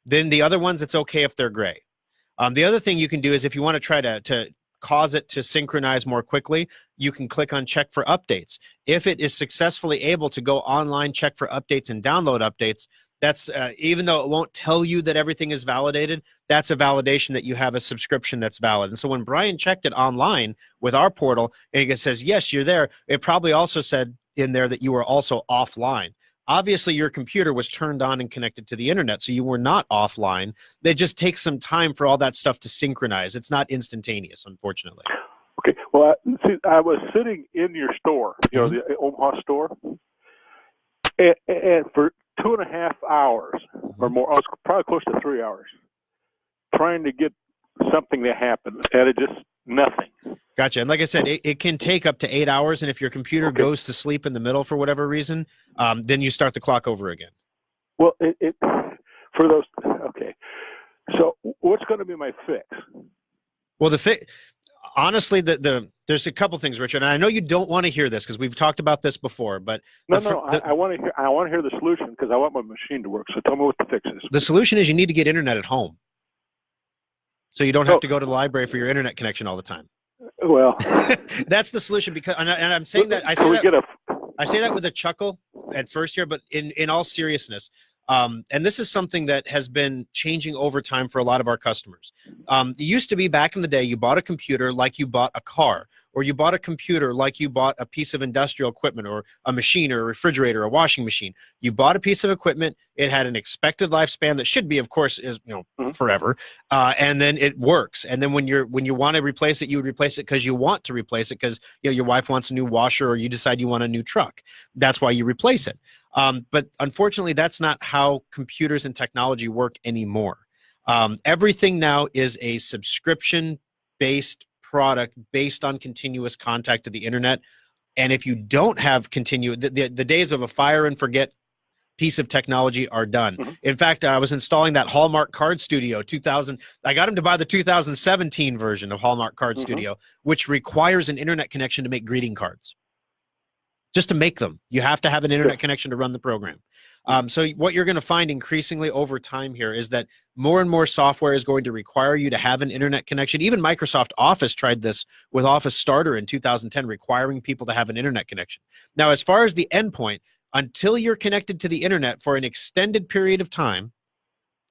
then the other ones, it's okay if they're gray. The other thing you can do is if you want to try to cause it to synchronize more quickly, you can click on check for updates. If it is successfully able to go online, check for updates and download updates, That's even though it won't tell you that everything is validated, that's a validation that you have a subscription that's valid. And so when Brian checked it online with our portal and it says, yes, you're there, it probably also said in there that you were also offline. Obviously, your computer was turned on and connected to the internet, so you were not offline. It just takes some time for all that stuff to synchronize. It's not instantaneous, unfortunately. Okay. Well, see, I was sitting in your store, the Omaha store, and for 2.5 hours or more, I was probably close to 3 hours, trying to get something to happen, and it just nothing. Gotcha. And like I said, it can take up to 8 hours, and if your computer goes to sleep in the middle for whatever reason, then you start the clock over again. Well, for those, okay. So what's going to be my fix? Well, honestly, there's a couple things, Richard, and I know you don't want to hear this because we've talked about this before, but I want to hear the solution because I want my machine to work. So tell me what the fix is. The solution is you need to get internet at home, so you don't have to go to the library for your internet connection all the time. Well, that's the solution because, and I'm saying that I say that with a chuckle at first here, but in all seriousness. And this is something that has been changing over time for a lot of our customers. It used to be back in the day, you bought a computer like you bought a car, or you bought a computer like you bought a piece of industrial equipment or a machine or a refrigerator or a washing machine. You bought a piece of equipment. It had an expected lifespan that should be, of course, forever. And then it works. And then when you want to replace it, you would replace it because you want to replace it because your wife wants a new washer or you decide you want a new truck. That's why you replace it. But unfortunately, that's not how computers and technology work anymore. Everything now is a subscription-based product based on continuous contact to the internet. And if you don't have the days of a fire and forget piece of technology are done. Mm-hmm. In fact, I was installing that Hallmark Card Studio 2000. I got him to buy the 2017 version of Hallmark Card Studio, which requires an internet connection to make greeting cards. Just to make them, you have to have an internet connection to run the program. So what you're going to find increasingly over time here is that more and more software is going to require you to have an internet connection. Even Microsoft Office tried this with Office Starter in 2010, requiring people to have an internet connection. Now, as far as the endpoint, until you're connected to the internet for an extended period of time,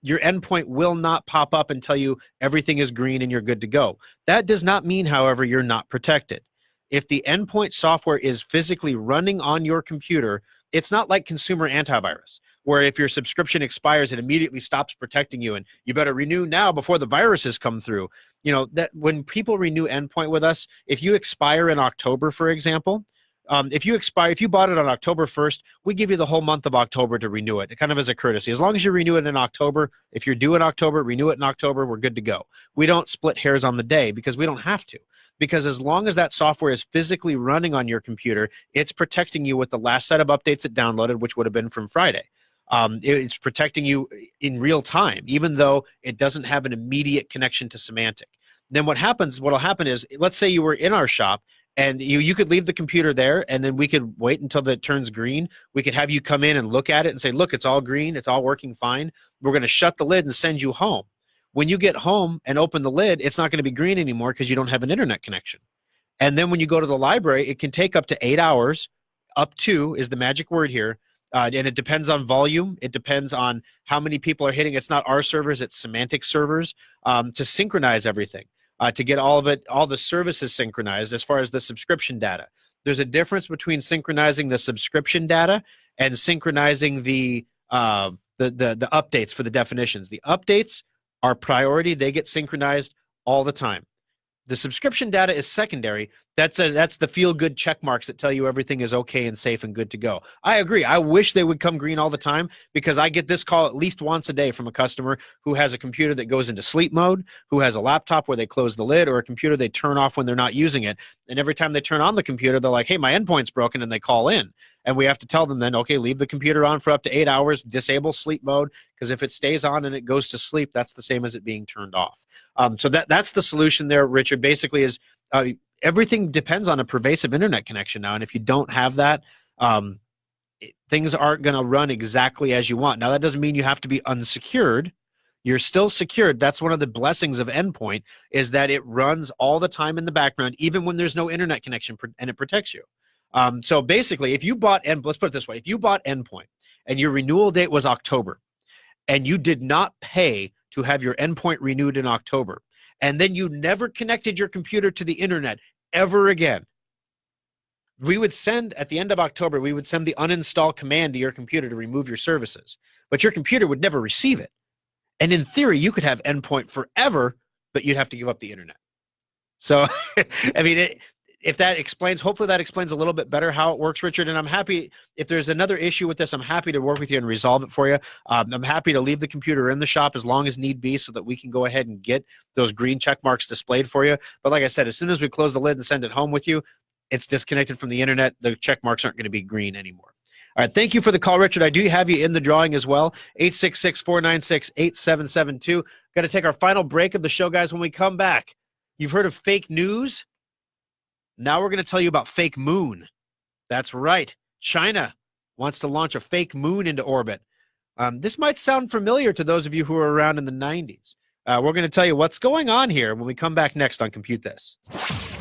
your endpoint will not pop up and tell you everything is green and you're good to go. That does not mean, however, you're not protected. If the endpoint software is physically running on your computer, it's not like consumer antivirus, where if your subscription expires, it immediately stops protecting you and you better renew now before the viruses come through. That when people renew endpoint with us, if you expire in October, for example, if you bought it on October 1st, we give you the whole month of October to renew it, kind of as a courtesy. As long as you renew it in October, if you're due in October, renew it in October, we're good to go. We don't split hairs on the day because we don't have to. Because as long as that software is physically running on your computer, it's protecting you with the last set of updates it downloaded, which would have been from Friday. It's protecting you in real time, even though it doesn't have an immediate connection to Symantec. Then what'll happen is, let's say you were in our shop and you could leave the computer there and then we could wait until it turns green. We could have you come in and look at it and say, look, it's all green. It's all working fine. We're going to shut the lid and send you home. When you get home and open the lid, it's not going to be green anymore because you don't have an internet connection. And then when you go to the library, it can take up to 8 hours. Up to is the magic word here. And it depends on volume. It depends on how many people are hitting. It's not our servers, it's Symantec servers, to synchronize everything, to get all the services synchronized as far as the subscription data. There's a difference between synchronizing the subscription data and synchronizing the updates for the definitions. The updates are priority. They get synchronized all the time. The subscription data is secondary. That's the feel-good check marks that tell you everything is okay and safe and good to go. I agree. I wish they would come green all the time because I get this call at least once a day from a customer who has a computer that goes into sleep mode, who has a laptop where they close the lid, or a computer they turn off when they're not using it. And every time they turn on the computer, they're like, hey, my endpoint's broken, and they call in. And we have to tell them then, okay, leave the computer on for up to 8 hours, disable sleep mode, because if it stays on and it goes to sleep, that's the same as it being turned off. So that's the solution there, Richard, basically is everything depends on a pervasive internet connection now. And if you don't have that, things aren't going to run exactly as you want. Now, that doesn't mean you have to be unsecured. You're still secured. That's one of the blessings of endpoint, is that it runs all the time in the background, even when there's no internet connection, and it protects you. So basically, if you bought, and let's put it this way, if you bought endpoint and your renewal date was October, and you did not pay to have your endpoint renewed in October, and then you never connected your computer to the internet ever again, we would send, at the end of October, we would send the uninstall command to your computer to remove your services, but your computer would never receive it. And in theory, you could have endpoint forever, but you'd have to give up the internet. So, I mean, if that explains, hopefully that explains a little bit better how it works, Richard. And I'm happy, if there's another issue with this, I'm happy to work with you and resolve it for you. I'm happy to leave the computer in the shop as long as need be so that we can go ahead and get those green check marks displayed for you. But like I said, as soon as we close the lid and send it home with you, it's disconnected from the internet. The check marks aren't going to be green anymore. All right, thank you for the call, Richard. I do have you in the drawing as well, 866-496-8772. Got to take our final break of the show, guys. When we come back, you've heard of fake news? Now we're going to tell you about fake moon. That's right. China wants to launch a fake moon into orbit. This might sound familiar to those of you who were around in the 90s. We're going to tell you what's going on here when we come back next on Compute This.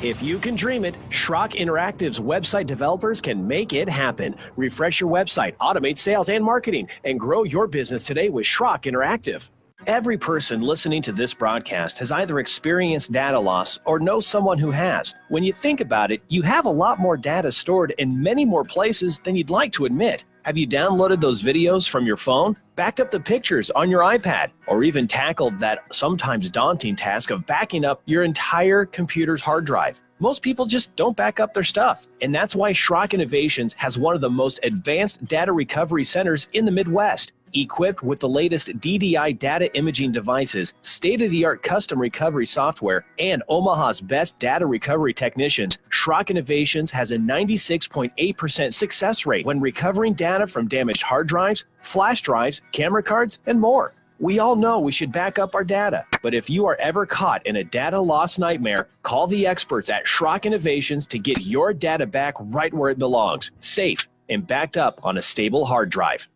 If you can dream it, Schrock Interactive's website developers can make it happen. Refresh your website, automate sales and marketing, and grow your business today with Schrock Interactive. Every person listening to this broadcast has either experienced data loss or knows someone who has. When you think about it, you have a lot more data stored in many more places than you'd like to admit. Have you downloaded those videos from your phone, backed up the pictures on your iPad, or even tackled that sometimes daunting task of backing up your entire computer's hard drive? Most people just don't back up their stuff. And that's why Schrock Innovations has one of the most advanced data recovery centers in the Midwest. Equipped with the latest DDI data imaging devices, state-of-the-art custom recovery software, and Omaha's best data recovery technicians, Schrock Innovations has a 96.8% success rate when recovering data from damaged hard drives, flash drives, camera cards, and more. We all know we should back up our data, but if you are ever caught in a data loss nightmare, call the experts at Schrock Innovations to get your data back right where it belongs, safe and backed up on a stable hard drive.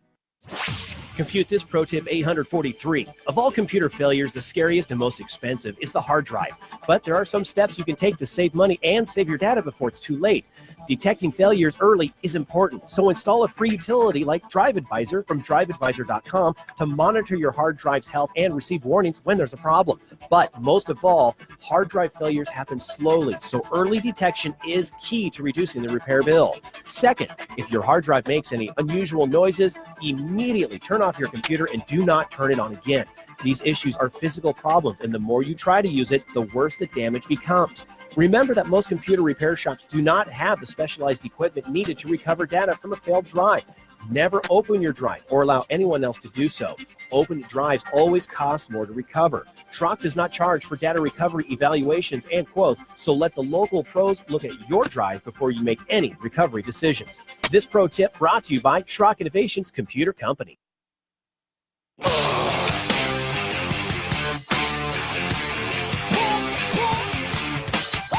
Compute This Pro Tip 843. Of all computer failures, the scariest and most expensive is the hard drive. But there are some steps you can take to save money and save your data before it's too late. Detecting failures early is important, so install a free utility like Drive Advisor from driveadvisor.com to monitor your hard drive's health and receive warnings when there's a problem. But most of all, hard drive failures happen slowly, so early detection is key to reducing the repair bill. Second, if your hard drive makes any unusual noises, immediately turn off your computer and do not turn it on again. These issues are physical problems, and the more you try to use it, the worse the damage becomes. Remember that most computer repair shops do not have the specialized equipment needed to recover data from a failed drive. Never open your drive or allow anyone else to do so. Opened drives always cost more to recover. Schrock does not charge for data recovery evaluations and quotes, so let the local pros look at your drive before you make any recovery decisions. This pro tip brought to you by Schrock Innovations Computer Company.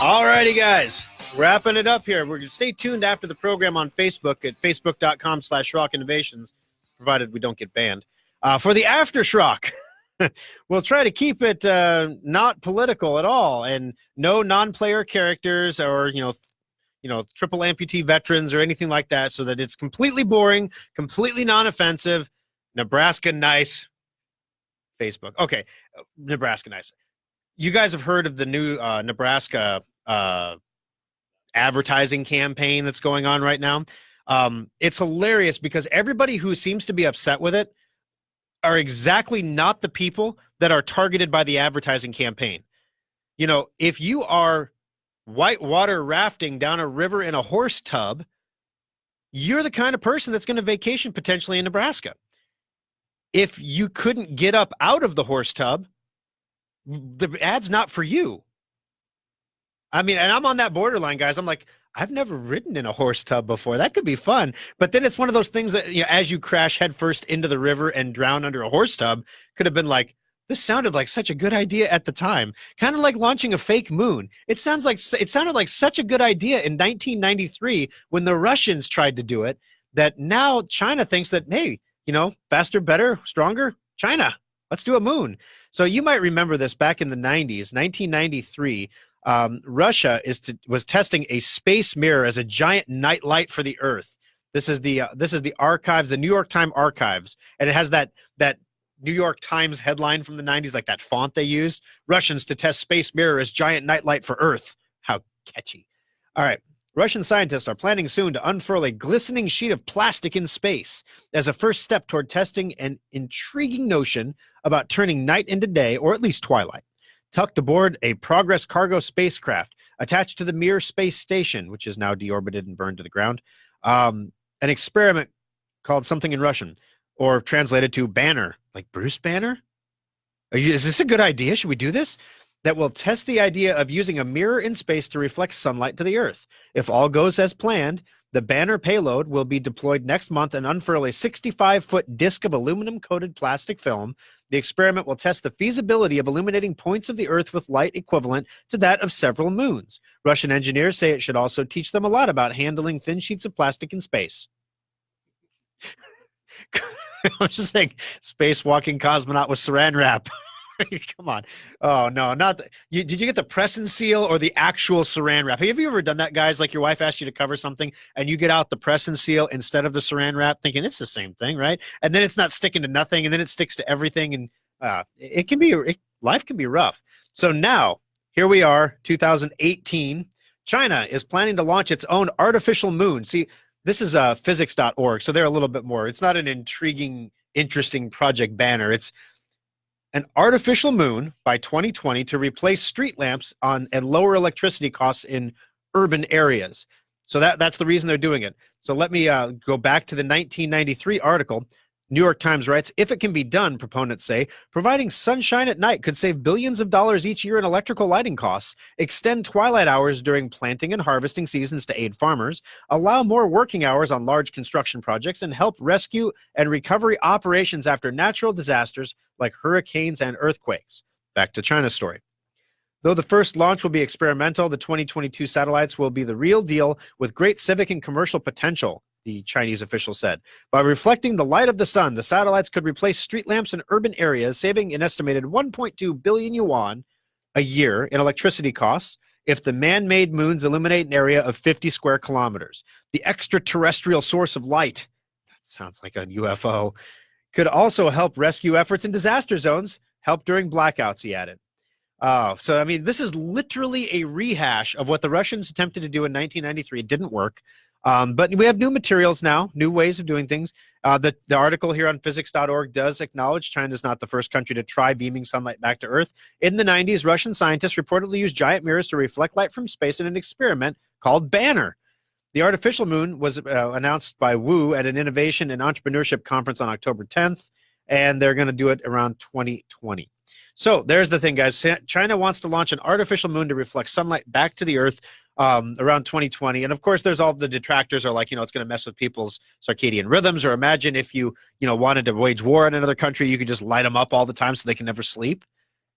All righty, guys. Wrapping it up here. We're going to stay tuned after the program on Facebook at facebook.com/Schrock Innovations, provided we don't get banned. For the After Schrock, we'll try to keep it not political at all, and no non-player characters or, triple amputee veterans or anything like that, so that it's completely boring, completely non-offensive. Nebraska nice. Facebook. Okay, Nebraska nice. You guys have heard of the new Nebraska advertising campaign that's going on right now. It's hilarious because everybody who seems to be upset with it are exactly not the people that are targeted by the advertising campaign. If you are whitewater rafting down a river in a horse tub, you're the kind of person that's going to vacation potentially in Nebraska. If you couldn't get up out of the horse tub, the ad's not for you. I mean, and I'm on that borderline, guys. I'm like, I've never ridden in a horse tub before. That could be fun. But then it's one of those things that, as you crash headfirst into the river and drown under a horse tub, could have been like, this sounded like such a good idea at the time. Kind of like launching a fake moon. It sounded like such a good idea in 1993 when the Russians tried to do it, that now China thinks that, hey, faster, better, stronger, China, let's do a moon. So you might remember this back in the 90s, 1993. Russia was testing a space mirror as a giant night light for the Earth. This is the archives, the New York Times archives, and it has that New York Times headline from the 90s, like that font they used. Russians to test space mirror as giant nightlight for Earth. How catchy. All right. Russian scientists are planning soon to unfurl a glistening sheet of plastic in space as a first step toward testing an intriguing notion about turning night into day, or at least twilight. Tucked aboard a Progress cargo spacecraft attached to the Mir space station, which is now deorbited and burned to the ground, an experiment called something in Russian, or translated to Banner, like Bruce Banner? Is this a good idea? Should we do this? That will test the idea of using a mirror in space to reflect sunlight to the Earth. If all goes as planned, the Banner payload will be deployed next month and unfurl a 65-foot disc of aluminum-coated plastic film. The experiment will test the feasibility of illuminating points of the Earth with light equivalent to that of several moons. Russian engineers say it should also teach them a lot about handling thin sheets of plastic in space. I'm just saying, spacewalking cosmonaut with saran wrap. Come on. Oh, no, not did you get the press and seal or the actual saran wrap? Have you ever done that, guys? Like your wife asked you to cover something and you get out the press and seal instead of the saran wrap, thinking it's the same thing, right? And then it's not sticking to nothing, and then it sticks to everything, and life can be rough. So now, here we are, 2018. China is planning to launch its own artificial moon. See, this is physics.org, so they're a little bit more. It's not an intriguing, interesting project banner. It's an artificial moon by 2020 to replace street lamps and lower electricity costs in urban areas. So that's the reason they're doing it. So let me go back to the 1993 article. New York Times writes, if it can be done, proponents say, providing sunshine at night could save billions of dollars each year in electrical lighting costs, extend twilight hours during planting and harvesting seasons to aid farmers, allow more working hours on large construction projects, and help rescue and recovery operations after natural disasters like hurricanes and earthquakes. Back to China's story. Though the first launch will be experimental, the 2022 satellites will be the real deal with great civic and commercial potential, the Chinese official said. By reflecting the light of the sun, the satellites could replace street lamps in urban areas, saving an estimated 1.2 billion yuan a year in electricity costs if the man-made moons illuminate an area of 50 square kilometers. The extraterrestrial source of light, that sounds like a UFO, could also help rescue efforts in disaster zones, help during blackouts, he added. So, I mean, this is literally a rehash of what the Russians attempted to do in 1993. It didn't work. But we have new materials now, new ways of doing things. The article here on physics.org does acknowledge China is not the first country to try beaming sunlight back to Earth. In the 90s, Russian scientists reportedly used giant mirrors to reflect light from space in an experiment called Banner. The artificial moon was announced by Wu at an innovation and entrepreneurship conference on October 10th, and they're going to do it around 2020. So there's the thing, guys. China wants to launch an artificial moon to reflect sunlight back to the Earth around 2020. And of course, there's all the detractors are like, it's going to mess with people's circadian rhythms. Or imagine if you wanted to wage war in another country, you could just light them up all the time so they can never sleep.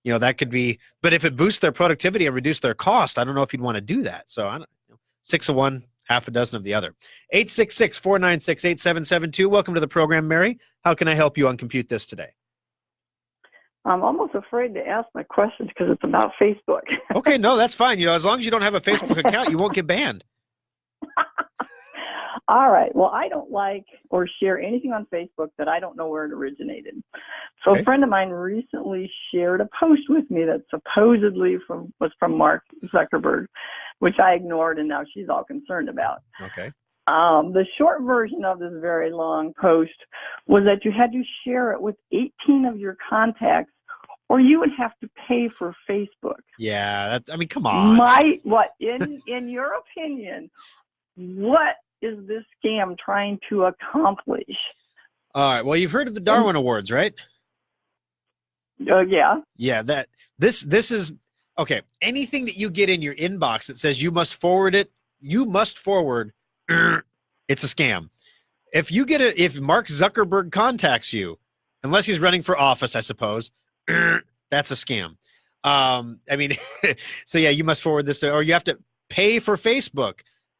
That could be, but if it boosts their productivity and reduce their cost, I don't know if you'd want to do that. So I don't know, 6 of one, half a dozen of the other. 866-496-8772. Welcome to the program, Mary. How can I help you on Compute This today? I'm almost afraid to ask my questions because it's about Facebook. Okay, no, that's fine. As long as you don't have a Facebook account, you won't get banned. All right. Well, I don't like or share anything on Facebook that I don't know where it originated. So Okay. A friend of mine recently shared a post with me that supposedly was from Mark Zuckerberg, which I ignored, and now she's all concerned about. Okay. The short version of this very long post was that you had to share it with 18 of your contacts, or you would have to pay for Facebook. Yeah, come on. In your opinion, what is this scam trying to accomplish? All right. Well, you've heard of the Darwin Awards, right? Yeah. Yeah, this is okay. Anything that you get in your inbox that says you must forward, it's a scam. If Mark Zuckerberg contacts you, unless he's running for office, I suppose, that's a scam. So yeah, you must forward this or you have to pay for Facebook.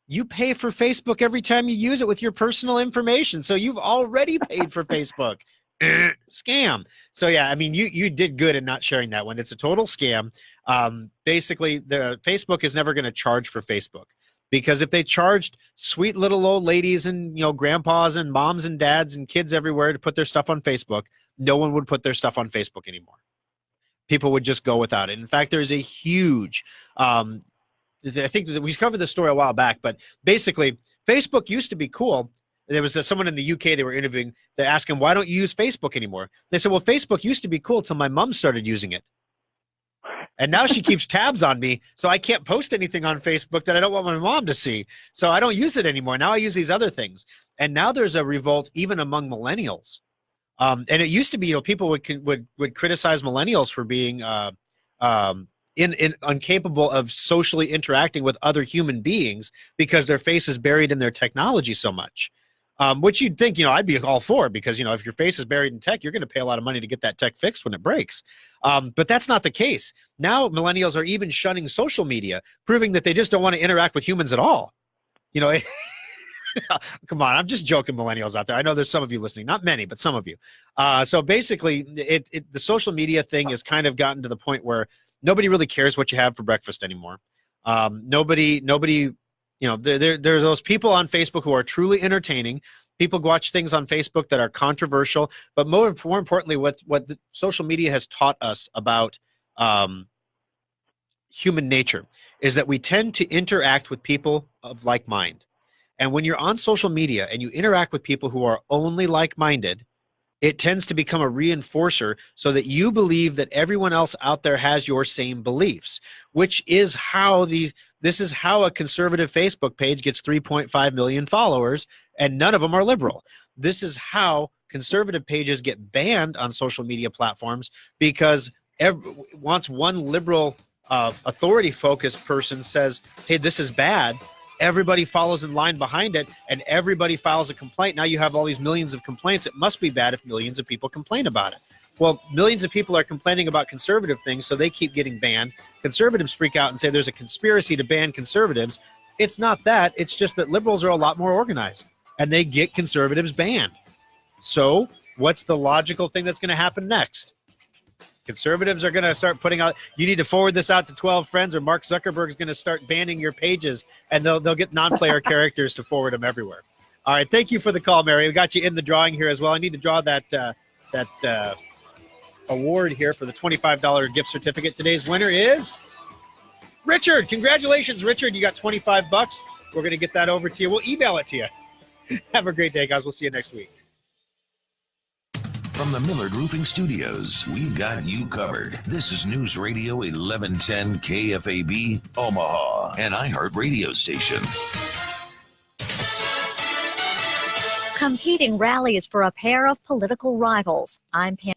You pay for Facebook every time you use it with your personal information. So you've already paid for Facebook. Scam. So yeah, you did good in not sharing that one. It's a total scam. Basically, the Facebook is never going to charge for Facebook. Because if they charged sweet little old ladies and, grandpas and moms and dads and kids everywhere to put their stuff on Facebook, no one would put their stuff on Facebook anymore. People would just go without it. In fact, there's a huge, I think that we covered this story a while back, but basically Facebook used to be cool. There was someone in the UK they were interviewing. They asked him, why don't you use Facebook anymore? They said, well, Facebook used to be cool till my mom started using it. And now she keeps tabs on me, so I can't post anything on Facebook that I don't want my mom to see. So I don't use it anymore. Now I use these other things. And now there's a revolt even among millennials. And it used to be, people would criticize millennials for being incapable of socially interacting with other human beings because their face is buried in their technology so much. Which you'd think, I'd be all for, because, if your face is buried in tech, you're going to pay a lot of money to get that tech fixed when it breaks. But that's not the case. Now, millennials are even shunning social media, proving that they just don't want to interact with humans at all. Come on, I'm just joking, millennials out there. I know there's some of you listening, not many, but some of you. So basically, the social media thing has kind of gotten to the point where nobody really cares what you have for breakfast anymore. Nobody there's those people on Facebook who are truly entertaining. People watch things on Facebook that are controversial, but more importantly, what the social media has taught us about human nature is that we tend to interact with people of like mind. And when you're on social media and you interact with people who are only like-minded, it tends to become a reinforcer so that you believe that everyone else out there has your same beliefs, which is how this is how a conservative Facebook page gets 3.5 million followers, and none of them are liberal. This is how conservative pages get banned on social media platforms, because once one liberal authority-focused person says, hey, this is bad, everybody follows in line behind it, and everybody files a complaint. Now you have all these millions of complaints. It must be bad if millions of people complain about it. Well, millions of people are complaining about conservative things, so they keep getting banned. Conservatives freak out and say there's a conspiracy to ban conservatives. It's not that. It's just that liberals are a lot more organized, and they get conservatives banned. So what's the logical thing that's going to happen next? Conservatives are going to start putting out, you need to forward this out to 12 friends, or Mark Zuckerberg is going to start banning your pages, and they'll get non-player characters to forward them everywhere. All right, thank you for the call, Mary. We got you in the drawing here as well. I need to draw that award here for the $25 gift certificate. Today's winner is Richard. Congratulations, Richard. You got $25. We're going to get that over to you. We'll email it to you. Have a great day, guys. We'll see you next week. From the Millard Roofing Studios, we've got you covered. This is News Radio 1110 KFAB, Omaha, an iHeart radio station. Competing rallies for a pair of political rivals. I'm Pam.